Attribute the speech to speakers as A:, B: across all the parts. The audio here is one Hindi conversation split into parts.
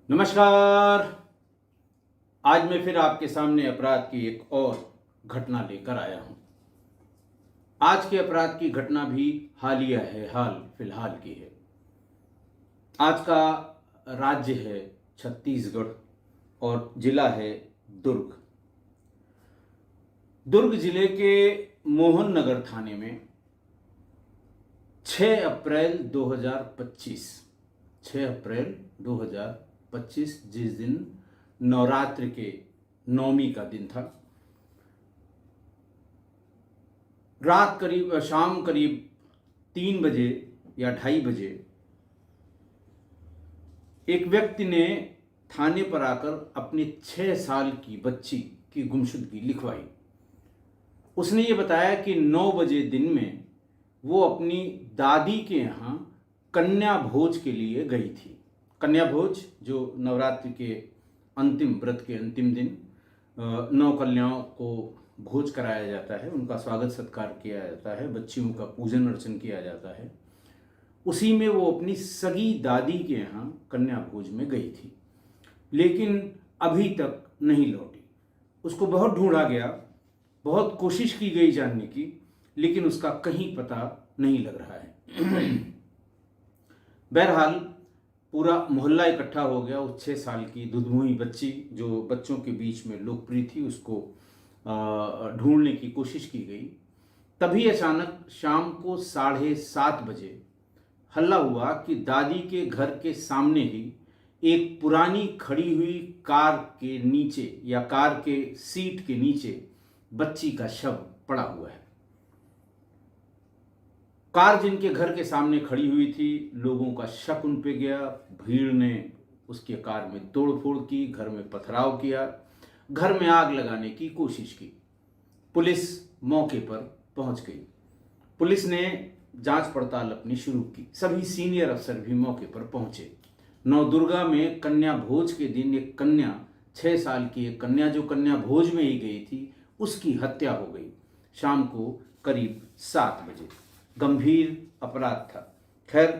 A: नमस्कार। आज मैं फिर आपके सामने अपराध की एक और घटना लेकर आया हूं। आज के अपराध की घटना भी हालिया है, हाल फिलहाल की है। आज का राज्य है छत्तीसगढ़ और जिला है दुर्ग। दुर्ग जिले के मोहन नगर थाने में 6 अप्रैल 2025 6 अप्रैल 2025 जिस दिन नवरात्र के नवमी का दिन था, शाम करीब 3 बजे या 2:30 बजे एक व्यक्ति ने थाने पर आकर अपनी 6 साल की बच्ची की गुमशुदगी लिखवाई। उसने ये बताया कि 9 बजे दिन में वो अपनी दादी के यहाँ कन्या भोज के लिए गई थी। कन्या भोज जो नवरात्रि के अंतिम व्रत के अंतिम दिन 9 कन्याओं को भोज कराया जाता है, उनका स्वागत सत्कार किया जाता है, बच्चियों का पूजन अर्चन किया जाता है। उसी में वो अपनी सगी दादी के यहाँ कन्या भोज में गई थी, लेकिन अभी तक नहीं लौटी। उसको बहुत ढूंढा गया, बहुत कोशिश की गई जानने की, लेकिन उसका कहीं पता नहीं लग रहा है। बहरहाल पूरा मोहल्ला इकट्ठा हो गया। उस 6 साल की दुधमुही बच्ची जो बच्चों के बीच में लोकप्रिय थी, उसको ढूंढने की कोशिश की गई। तभी अचानक शाम को 7:30 बजे हल्ला हुआ कि दादी के घर के सामने ही एक पुरानी खड़ी हुई कार के नीचे या कार के सीट के नीचे बच्ची का शव पड़ा हुआ है। कार जिनके घर के सामने खड़ी हुई थी, लोगों का शक उन पे गया। भीड़ ने उसके कार में तोड़फोड़ की, घर में पथराव किया, घर में आग लगाने की कोशिश की। पुलिस मौके पर पहुंच गई। पुलिस ने जांच पड़ताल अपनी शुरू की। सभी सीनियर अफसर भी मौके पर पहुंचे। नवदुर्गा में कन्या भोज के दिन एक कन्या, 6 साल की एक कन्या जो कन्या भोज में ही गई थी, उसकी हत्या हो गई शाम को करीब 7 बजे। गंभीर अपराध था। खैर,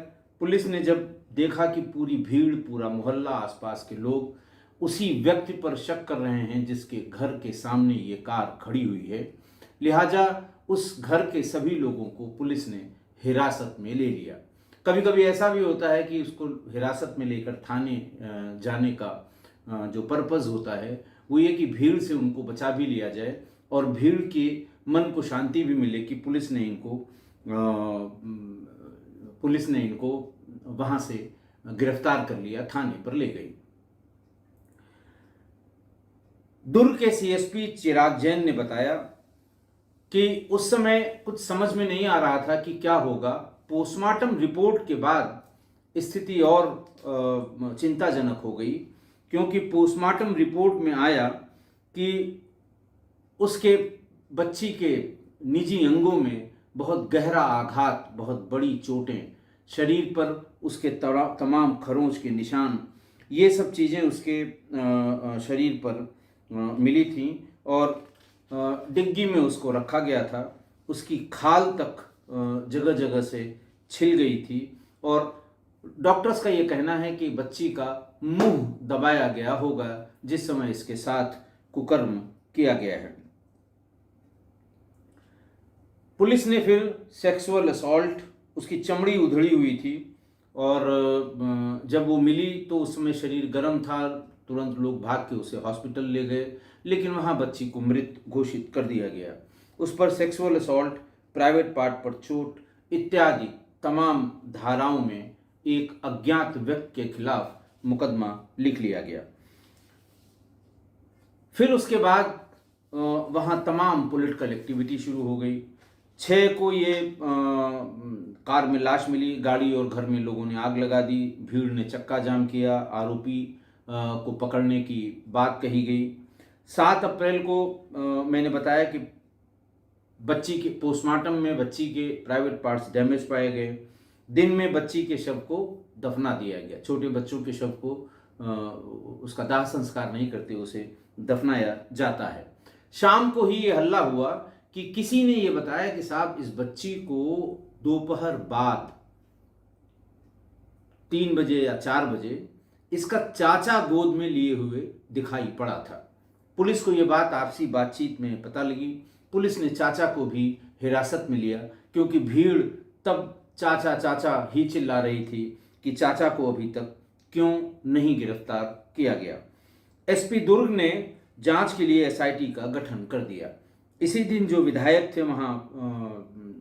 A: पुलिस ने जब देखा कि पूरी भीड़, पूरा मोहल्ला, आसपास के लोग उसी व्यक्ति पर शक कर रहे हैं जिसके घर के सामने ये कार खड़ी हुई है, लिहाजा उस घर के सभी लोगों को पुलिस ने हिरासत में ले लिया। कभी कभी ऐसा भी होता है कि उसको हिरासत में लेकर थाने जाने का जो पर्पज़ होता है वो ये कि भीड़ से उनको बचा भी लिया जाए और भीड़ के मन को शांति भी मिले कि पुलिस ने इनको वहां से गिरफ्तार कर लिया, थाने पर ले गई। दुर्ग के सीएसपी चिराग जैन ने बताया कि उस समय कुछ समझ में नहीं आ रहा था कि क्या होगा। पोस्टमार्टम रिपोर्ट के बाद स्थिति और चिंताजनक हो गई, क्योंकि पोस्टमार्टम रिपोर्ट में आया कि उसके बच्ची के निजी अंगों में बहुत गहरा आघात, बहुत बड़ी चोटें, शरीर पर उसके तमाम खरोंच के निशान, ये सब चीज़ें उसके शरीर पर मिली थी और डिग्गी में उसको रखा गया था। उसकी खाल तक जगह जगह से छिल गई थी और डॉक्टर्स का ये कहना है कि बच्ची का मुंह दबाया गया होगा जिस समय इसके साथ कुकर्म किया गया है। पुलिस ने फिर सेक्सुअल असॉल्ट, उसकी चमड़ी उधड़ी हुई थी और जब वो मिली तो उस समय शरीर गर्म था। तुरंत लोग भाग के उसे हॉस्पिटल ले गए, लेकिन वहाँ बच्ची को मृत घोषित कर दिया गया। उस पर सेक्सुअल असॉल्ट, प्राइवेट पार्ट पर चोट इत्यादि तमाम धाराओं में एक अज्ञात व्यक्ति के खिलाफ मुकदमा लिख लिया गया। फिर उसके बाद वहाँ तमाम पॉलिटिकल एक्टिविटी शुरू हो गई। 6 को ये कार में लाश मिली, गाड़ी और घर में लोगों ने आग लगा दी, भीड़ ने चक्का जाम किया, आरोपी को पकड़ने की बात कही गई। 7 अप्रैल को मैंने बताया कि बच्ची के पोस्टमार्टम में बच्ची के प्राइवेट पार्ट्स डैमेज पाए गए। दिन में बच्ची के शव को दफना दिया गया। छोटे बच्चों के शव को उसका दाह संस्कार नहीं करते, उसे दफनाया जाता है। शाम को ही ये हल्ला हुआ कि किसी ने ये बताया कि साहब इस बच्ची को दोपहर बाद 3 बजे या 4 बजे इसका चाचा गोद में लिए हुए दिखाई पड़ा था। पुलिस को यह बात आपसी बातचीत में पता लगी। पुलिस ने चाचा को भी हिरासत में लिया, क्योंकि भीड़ तब चाचा चाचा ही चिल्ला रही थी कि चाचा को अभी तक क्यों नहीं गिरफ्तार किया गया। एसपी दुर्ग ने जांच के लिए एसआईटी का गठन कर दिया। इसी दिन जो विधायक थे वहाँ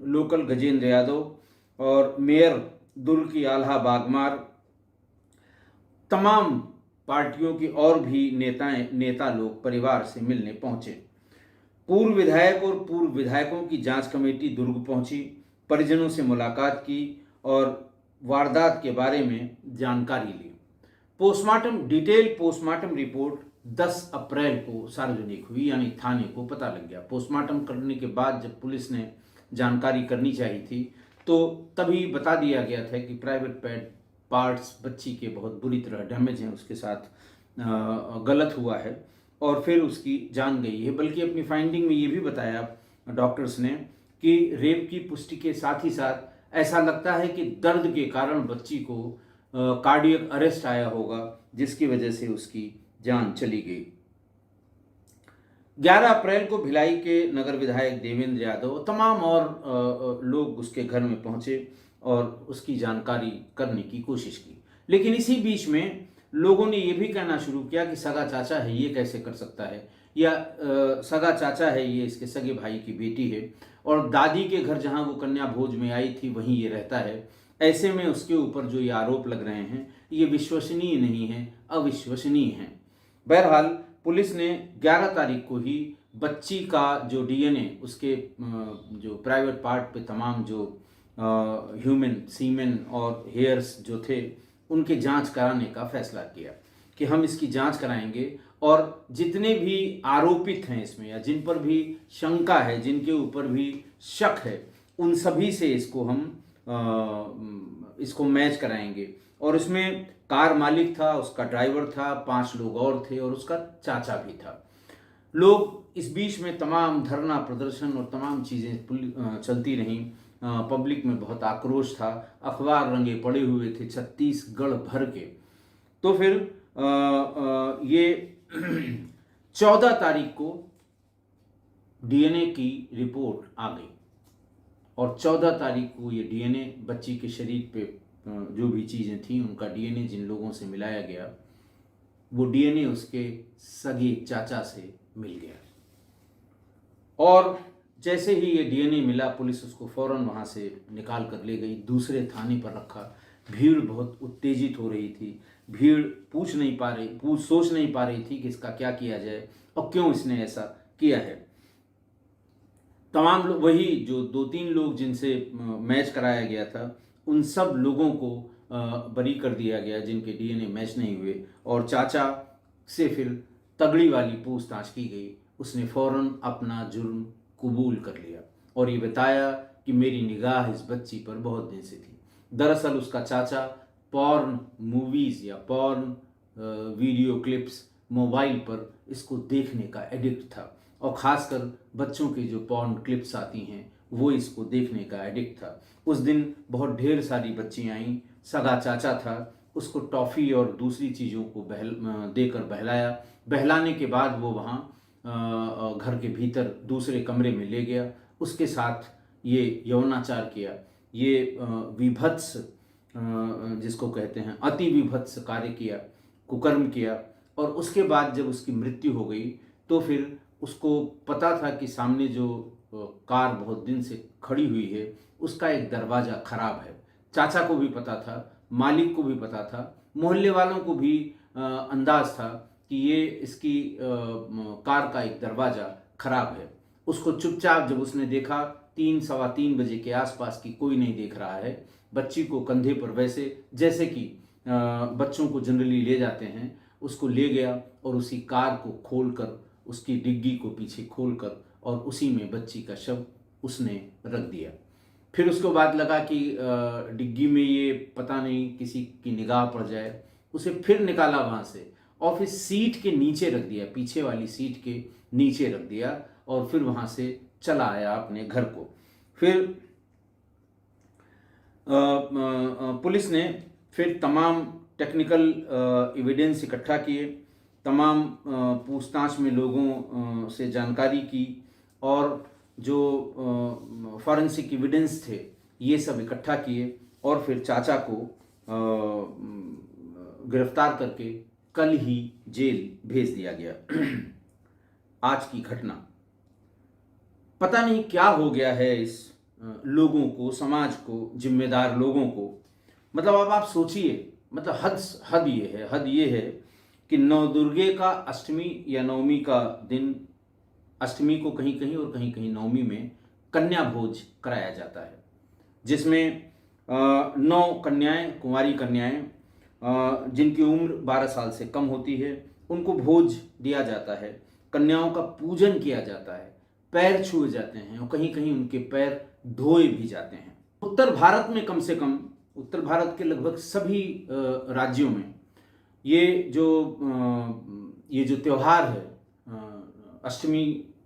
A: लोकल गजेंद्र यादव और मेयर दुर्ग की आल्हा बागमार, तमाम पार्टियों की और भी नेता लोग परिवार से मिलने पहुंचे। पूर्व विधायक और पूर्व विधायकों की जांच कमेटी दुर्ग पहुंची, परिजनों से मुलाकात की और वारदात के बारे में जानकारी ली। डिटेल पोस्टमार्टम रिपोर्ट 10 अप्रैल को सार्वजनिक हुई, यानी थाने को पता लग गया। पोस्टमार्टम करने के बाद जब पुलिस ने जानकारी करनी चाहिए थी तो तभी बता दिया गया था कि प्राइवेट पार्ट्स बच्ची के बहुत बुरी तरह डैमेज हैं, उसके साथ गलत हुआ है और फिर उसकी जान गई है। बल्कि अपनी फाइंडिंग में ये भी बताया डॉक्टर्स ने कि रेप की पुष्टि के साथ ही साथ ऐसा लगता है कि दर्द के कारण बच्ची को कार्डियक अरेस्ट आया होगा, जिसकी वजह से उसकी जान चली गई। 11 अप्रैल को भिलाई के नगर विधायक देवेंद्र यादव तमाम और लोग उसके घर में पहुंचे और उसकी जानकारी करने की कोशिश की। लेकिन इसी बीच में लोगों ने यह भी कहना शुरू किया कि सगा चाचा है, ये कैसे कर सकता है, या सगा चाचा है, ये इसके सगे भाई की बेटी है और दादी के घर जहां वो कन्या भोज में आई थी वहीं ये रहता है। ऐसे में उसके ऊपर जो ये आरोप लग रहे हैं ये विश्वसनीय नहीं है, अविश्वसनीय हैं। बहरहाल पुलिस ने 11 तारीख को ही बच्ची का जो डीएनए उसके जो प्राइवेट पार्ट पे तमाम जो ह्यूमन सीमेन और हेयर्स जो थे उनके जांच कराने का फैसला किया कि हम इसकी जांच कराएंगे और जितने भी आरोपित हैं इसमें या जिन पर भी शंका है, जिनके ऊपर भी शक है, उन सभी से इसको मैच कराएंगे। और इसमें कार मालिक था, उसका ड्राइवर था, 5 लोग और थे और उसका चाचा भी था। लोग इस बीच में तमाम धरना प्रदर्शन और तमाम चीज़ें चलती रहीं। पब्लिक में बहुत आक्रोश था, अखबार रंगे पड़े हुए थे छत्तीसगढ़ भर के। तो फिर ये 14 तारीख को डीएनए की रिपोर्ट आ गई और 14 तारीख को ये डीएनए बच्ची के शरीर पे जो भी चीज़ें थी उनका डीएनए जिन लोगों से मिलाया गया वो डीएनए उसके सगे चाचा से मिल गया। और जैसे ही ये डीएनए मिला पुलिस उसको फौरन वहाँ से निकाल कर ले गई, दूसरे थाने पर रखा। भीड़ बहुत उत्तेजित हो रही थी, भीड़ सोच नहीं पा रही थी कि इसका क्या किया जाए और क्यों इसने ऐसा किया है। तमाम लोग, वही जो 2-3 लोग जिनसे मैच कराया गया था उन सब लोगों को बरी कर दिया गया जिनके डीएनए मैच नहीं हुए और चाचा से फिर तगड़ी वाली पूछताछ की गई। उसने फौरन अपना जुर्म कबूल कर लिया और ये बताया कि मेरी निगाह इस बच्ची पर बहुत दिन से थी। दरअसल उसका चाचा पॉर्न मूवीज़ या पॉर्न वीडियो क्लिप्स मोबाइल पर इसको देखने का एडिक्ट था और ख़ासकर बच्चों की जो पॉर्न क्लिप्स आती हैं वो इसको देखने का एडिक्ट था। उस दिन बहुत ढेर सारी बच्चियाँ आईं, सगा चाचा था, उसको टॉफ़ी और दूसरी चीज़ों को देकर बहलाया। बहलाने के बाद वो वहाँ घर के भीतर दूसरे कमरे में ले गया, उसके साथ ये यौनाचार किया। ये विभत्स जिसको कहते हैं अति विभत्स कार्य किया, कुकर्म किया। और उसके बाद जब उसकी मृत्यु हो गई तो फिर उसको पता था कि सामने जो कार बहुत दिन से खड़ी हुई है उसका एक दरवाज़ा खराब है। चाचा को भी पता था, मालिक को भी पता था, मोहल्ले वालों को भी अंदाज था कि ये इसकी कार का एक दरवाज़ा खराब है। उसको चुपचाप जब उसने देखा 3-3:15 बजे के आसपास की कोई नहीं देख रहा है, बच्ची को कंधे पर वैसे जैसे कि बच्चों को जनरली ले जाते हैं उसको ले गया और उसी कार को खोलकर उसकी डिग्गी को पीछे खोलकर और उसी में बच्ची का शव उसने रख दिया। फिर उसको बाद लगा कि डिग्गी में ये पता नहीं किसी की निगाह पड़ जाए, उसे फिर निकाला वहाँ से और फिर सीट के नीचे रख दिया, पीछे वाली सीट के नीचे रख दिया और फिर वहाँ से चला आया अपने घर को। फिर पुलिस ने फिर तमाम टेक्निकल एविडेंस इकट्ठा किए, तमाम पूछताछ में लोगों से जानकारी की और जो फॉरेंसिक एविडेंस थे ये सब इकट्ठा किए और फिर चाचा को गिरफ्तार करके कल ही जेल भेज दिया गया। आज की घटना, पता नहीं क्या हो गया है इस लोगों को, समाज को, जिम्मेदार लोगों को। मतलब अब आप सोचिए, मतलब हद ये है कि नवदुर्गे का अष्टमी या नवमी का दिन, अष्टमी को कहीं कहीं और कहीं कहीं नवमी में कन्या भोज कराया जाता है, जिसमें 9 कन्याएं, कुंवारी कन्याएं जिनकी उम्र 12 साल से कम होती है, उनको भोज दिया जाता है, कन्याओं का पूजन किया जाता है, पैर छुए जाते हैं और कहीं कहीं उनके पैर धोए भी जाते हैं। उत्तर भारत में, कम से कम उत्तर भारत के लगभग सभी राज्यों में ये जो त्यौहार है अष्टमी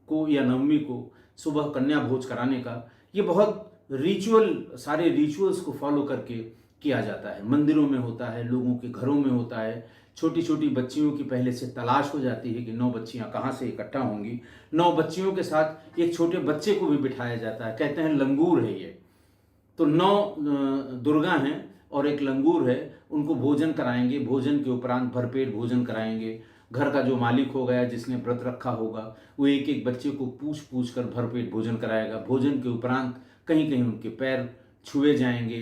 A: को या नवमी को सुबह कन्या भोज कराने का, ये बहुत सारे रिचुअल्स को फॉलो करके किया जाता है। मंदिरों में होता है, लोगों के घरों में होता है। छोटी छोटी बच्चियों की पहले से तलाश हो जाती है कि 9 बच्चियां कहाँ से इकट्ठा होंगी। 9 बच्चियों के साथ एक छोटे बच्चे को भी बिठाया जाता है, कहते हैं लंगूर है ये। तो 9 दुर्गा हैं और एक लंगूर है, उनको भोजन कराएंगे। भोजन के उपरांत भरपेट भोजन कराएंगे। घर का जो मालिक हो गया, जिसने व्रत रखा होगा, वो एक एक बच्चे को पूछ पूछ कर भरपेट भोजन कराएगा। भोजन के उपरांत कहीं कहीं उनके पैर छुए जाएंगे,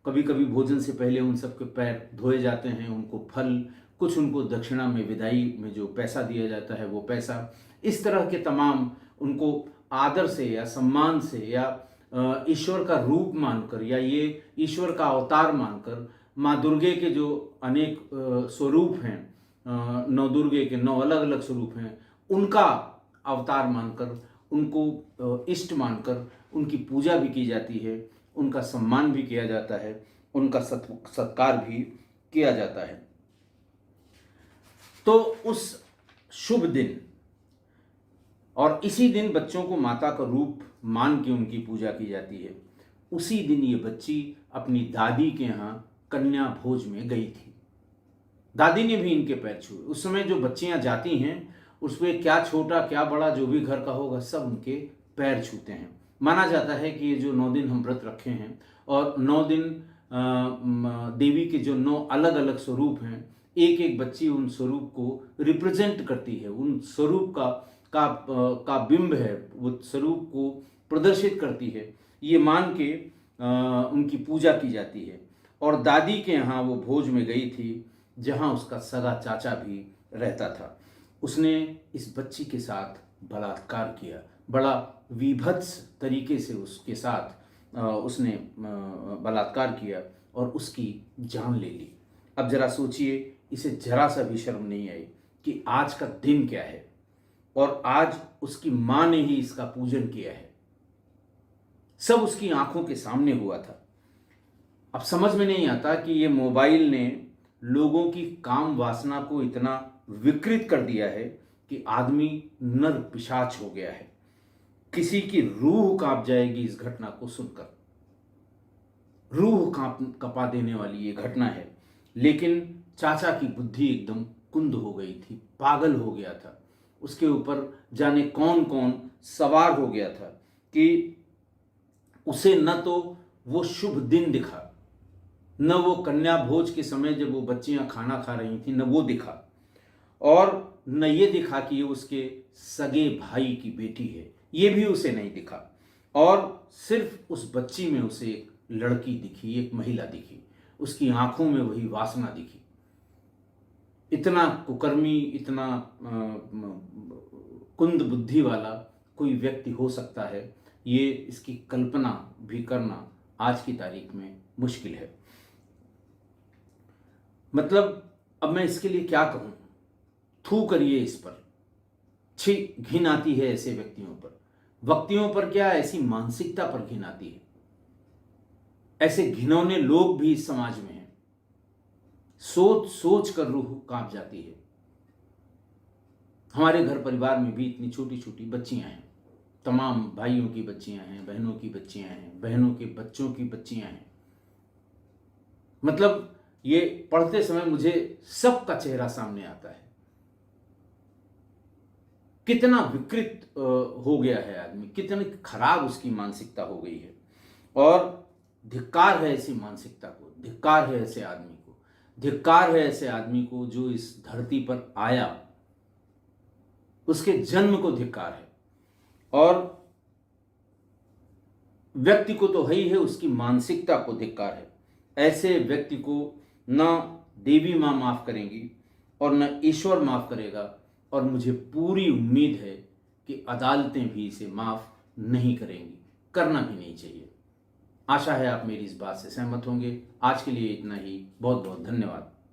A: कभी कभी भोजन से पहले उन सबके पैर धोए जाते हैं। उनको फल, कुछ उनको दक्षिणा में, विदाई में जो पैसा दिया जाता है वो पैसा, इस तरह के तमाम उनको आदर से या सम्मान से या ईश्वर का रूप मानकर या ये ईश्वर का अवतार मानकर, माँ दुर्गे के जो अनेक स्वरूप हैं, 9 दुर्गे के 9 अलग अलग स्वरूप हैं, उनका अवतार मानकर, उनको इष्ट मानकर उनकी पूजा भी की जाती है, उनका सम्मान भी किया जाता है, उनका सत्कार भी किया जाता है। तो उस शुभ दिन और इसी दिन बच्चों को माता का रूप मान के उनकी पूजा की जाती है। उसी दिन ये बच्ची अपनी दादी के यहाँ कन्या भोज में गई थी। दादी ने भी इनके पैर छुए। उस समय जो बच्चियां जाती हैं उसमें क्या छोटा क्या बड़ा जो भी घर का होगा सब उनके पैर छूते हैं। माना जाता है कि ये जो 9 दिन हम व्रत रखे हैं और 9 दिन देवी के जो 9 अलग अलग स्वरूप हैं, एक एक बच्ची उन स्वरूप को रिप्रेजेंट करती है, उन स्वरूप का बिंब है, वो स्वरूप को प्रदर्शित करती है, ये मान के उनकी पूजा की जाती है। और दादी के यहाँ वो भोज में गई थी जहाँ उसका सगा चाचा भी रहता था। उसने इस बच्ची के साथ बलात्कार किया, बड़ा विभत्स तरीके से उसके साथ उसने बलात्कार किया और उसकी जान ले ली। अब जरा सोचिए, इसे जरा सा भी शर्म नहीं आई कि आज का दिन क्या है और आज उसकी माँ ने ही इसका पूजन किया है। सब उसकी आंखों के सामने हुआ था। अब समझ में नहीं आता कि ये मोबाइल ने लोगों की काम वासना को इतना विकृत कर दिया है कि आदमी नर पिशाच हो गया है। किसी की रूह कांप जाएगी इस घटना को सुनकर। रूह कपा देने वाली ये घटना है। लेकिन चाचा की बुद्धि एकदम कुंद हो गई थी, पागल हो गया था। उसके ऊपर जाने कौन कौन सवार हो गया था कि उसे न तो वो शुभ दिन दिखा, न वो कन्या भोज के समय जब वो बच्चियां खाना खा रही थी न वो दिखा, और न ये दिखा कि ये उसके सगे भाई की बेटी है, ये भी उसे नहीं दिखा। और सिर्फ उस बच्ची में उसे एक लड़की दिखी, एक महिला दिखी, उसकी आंखों में वही वासना दिखी। इतना कुकर्मी, इतना कुंद बुद्धि वाला कोई व्यक्ति हो सकता है, ये इसकी कल्पना भी करना आज की तारीख में मुश्किल है। मतलब अब मैं इसके लिए क्या कहूँ, थू करिए इस पर। छी, घिन आती है ऐसे व्यक्तियों पर क्या, ऐसी मानसिकता पर घिन आती है। ऐसे घिनौने लोग भी इस समाज में हैं। सोच सोच कर रूह कांप जाती है। हमारे घर परिवार में भी इतनी छोटी छोटी बच्चियां हैं, तमाम भाइयों की बच्चियां हैं, बहनों की बच्चियां हैं, बहनों के बच्चों की बच्चियां हैं। मतलब ये पढ़ते समय मुझे सबका चेहरा सामने आता है। कितना विकृत हो गया है आदमी, कितनी खराब उसकी मानसिकता हो गई है। और धिक्कार है ऐसी मानसिकता को, धिक्कार है ऐसे आदमी को, धिक्कार है ऐसे आदमी को जो इस धरती पर आया, उसके जन्म को धिक्कार है। और व्यक्ति को तो है ही है, उसकी मानसिकता को धिक्कार है। ऐसे व्यक्ति को न देवी माँ माफ करेंगी और न ईश्वर माफ करेगा। और मुझे पूरी उम्मीद है कि अदालतें भी इसे माफ नहीं करेंगी, करना भी नहीं चाहिए। आशा है आप मेरी इस बात से सहमत होंगे। आज के लिए इतना ही। बहुत बहुत धन्यवाद।